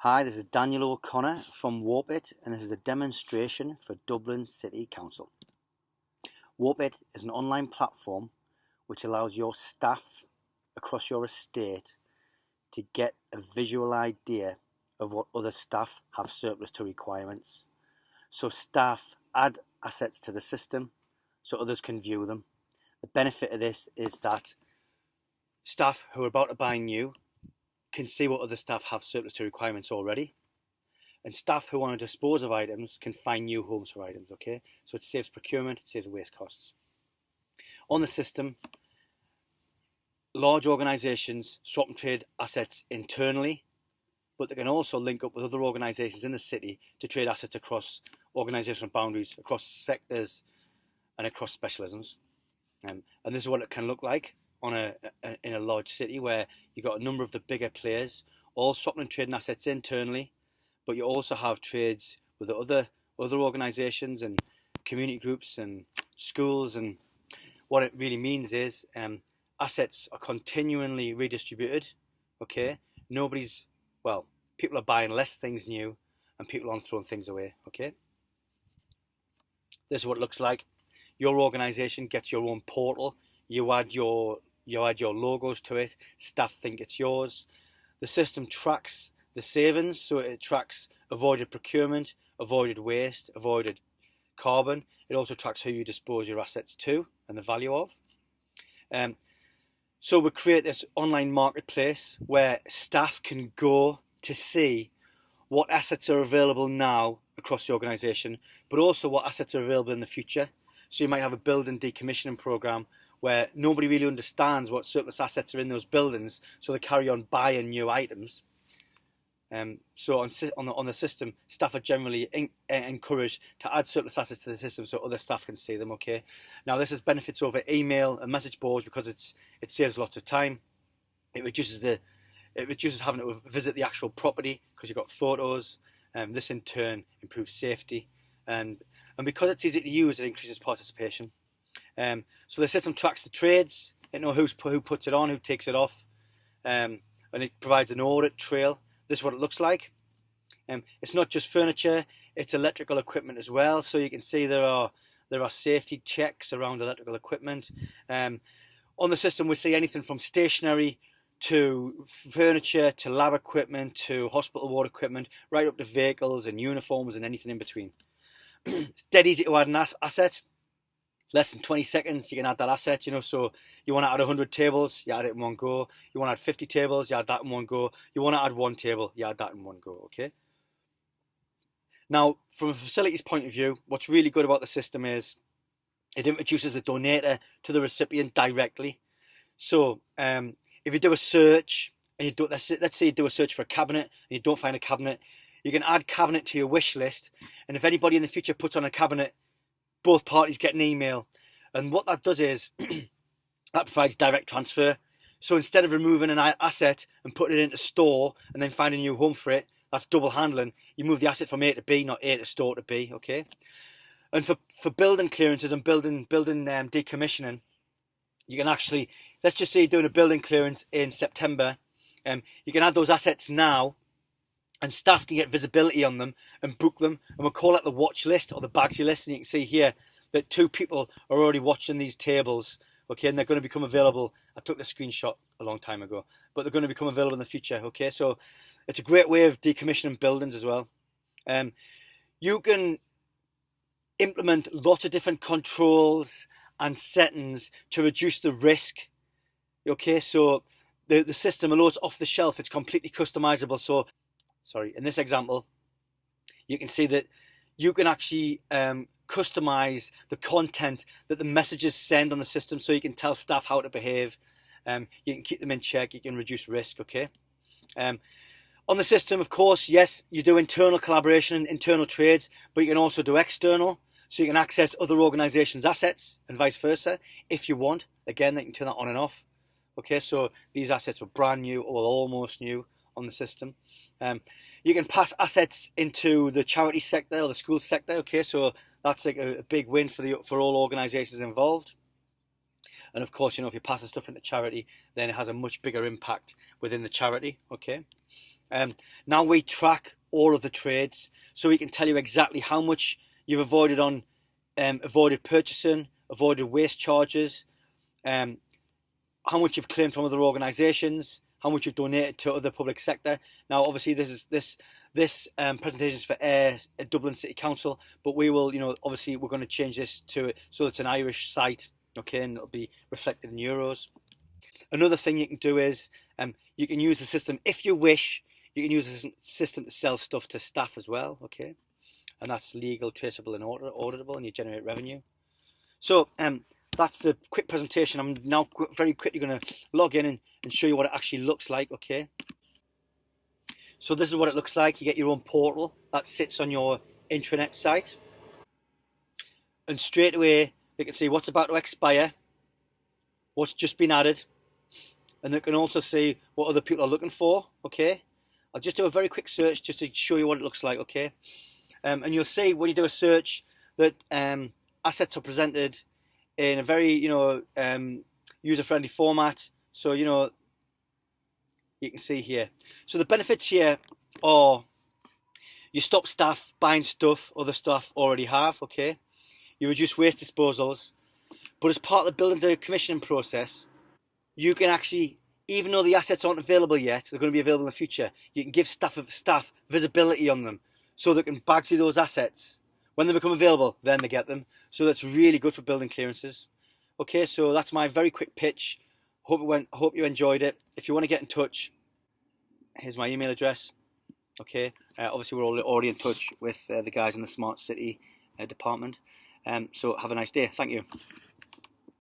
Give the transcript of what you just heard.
Hi, this is Daniel O'Connor from Warpit, and this is a demonstration for Dublin City Council. Warpit is an online platform which allows your staff across your estate to get a visual idea of what other staff have surplus to requirements. So staff add assets to the system so others can view them. The benefit of this is that staff who are about to buy new can see what other staff have surplus to requirements already, and staff who want to dispose of items can find new homes for items. Okay, so it saves procurement, it saves waste costs. On the system, large organisations swap and trade assets internally, but they can also link up with other organisations in the city to trade assets across organisational boundaries, across sectors and across specialisms. And this is what it can look like in a large city where you've got a number of the bigger players all swapping and trading assets internally, but you also have trades with other organisations and community groups and schools. And what it really means is assets are continually redistributed. Okay, people are buying less things new and people aren't throwing things away. Okay, this is what it looks like. Your organisation gets your own portal. You add your logos to it. Staff think it's yours. The system tracks the savings, so it tracks avoided procurement, avoided waste, avoided carbon. It also tracks who you dispose your assets to and the value of. So we create this online marketplace where staff can go to see what assets are available now across the organisation, but also what assets are available in the future. So you might have a building decommissioning programme where nobody really understands what surplus assets are in those buildings, so they carry on buying new items. So on the system, staff are generally encouraged to add surplus assets to the system so other staff can see them. Okay. Now this has benefits over email and message boards because it saves lots of time. It reduces having to visit the actual property because you've got photos. This in turn improves safety, and because it's easy to use, it increases participation. So the system tracks the trades. It knows who puts it on, who takes it off, and it provides an audit trail. This is what it looks like. It's not just furniture; it's electrical equipment as well. So you can see there are safety checks around electrical equipment. On the system, we see anything from stationery to furniture to lab equipment to hospital ward equipment, right up to vehicles and uniforms and anything in between. It's dead easy to add an asset. Less than 20 seconds, you can add that asset, so you want to add 100 tables, you add it in one go. You want to add 50 tables, you add that in one go. You want to add one table, you add that in one go, okay? Now, from a facilities point of view, what's really good about the system is it introduces a donator to the recipient directly. So, if you do a search, and let's say you do a search for a cabinet, and you don't find a cabinet, you can add cabinet to your wish list, and if anybody in the future puts on a cabinet, both parties get an email. And what that does is that provides direct transfer. So instead of removing an asset and putting it into store and then finding a new home for it, that's double handling. You move the asset from A to B, not A to store to B. Okay. And for building clearances and building decommissioning, you can actually, let's just say you're doing a building clearance in September. You can add those assets now, and staff can get visibility on them and book them. And we'll call it the watch list or the Bagsy list. And you can see here that 2 people are already watching these tables. Okay, and they're going to become available. I took the screenshot a long time ago, but they're going to become available in the future. Okay, so it's a great way of decommissioning buildings as well. You can implement lots of different controls and settings to reduce the risk. Okay, so the system, although it's off the shelf, it's completely customizable. So in this example, you can see that you can actually customize the content that the messages send on the system, so you can tell staff how to behave. You can keep them in check. You can reduce risk. Okay. On the system, of course, yes, you do internal collaboration and internal trades, but you can also do external. So you can access other organisations' assets and vice versa if you want. Again, they can turn that on and off. Okay, so these assets are brand new or almost new on the system. You can pass assets into the charity sector or the school sector. Okay, so that's like a big win for all organisations involved. And of course, if you pass the stuff into charity, then it has a much bigger impact within the charity. Okay, Now we track all of the trades, so we can tell you exactly how much you've avoided on avoided purchasing, avoided waste charges, how much you've claimed from other organisations, how much you've donated to other public sector. Now, obviously, this presentation is for Dublin City Council, but we will, obviously, we're going to change this to so it's an Irish site, okay, and it'll be reflected in euros. Another thing you can do is you can use the system if you wish. You can use the system to sell stuff to staff as well, okay, and that's legal, traceable, and auditable, and you generate revenue. So that's the quick presentation. I'm now very quickly going to log in and show you what it actually looks like, okay. So this is what it looks like. You get your own portal that sits on your intranet site, and straight away they can see what's about to expire, what's just been added, and they can also see what other people are looking for, okay. I'll just do a very quick search just to show you what it looks like, okay. And you'll see when you do a search that assets are presented in a very, user-friendly format. So, you can see here. So the benefits here are you stop staff buying stuff other staff already have, okay. You reduce waste disposals. But as part of the building to commissioning process, you can actually, even though the assets aren't available yet, they're going to be available in the future, you can give staff visibility on them so they can bagsy those assets. When they become available, then they get them. So that's really good for building clearances. Okay, so that's my very quick pitch. Hope you enjoyed it. If you want to get in touch, here's my email address. Okay, obviously we're already in touch with the guys in the Smart City department. So have a nice day. Thank you.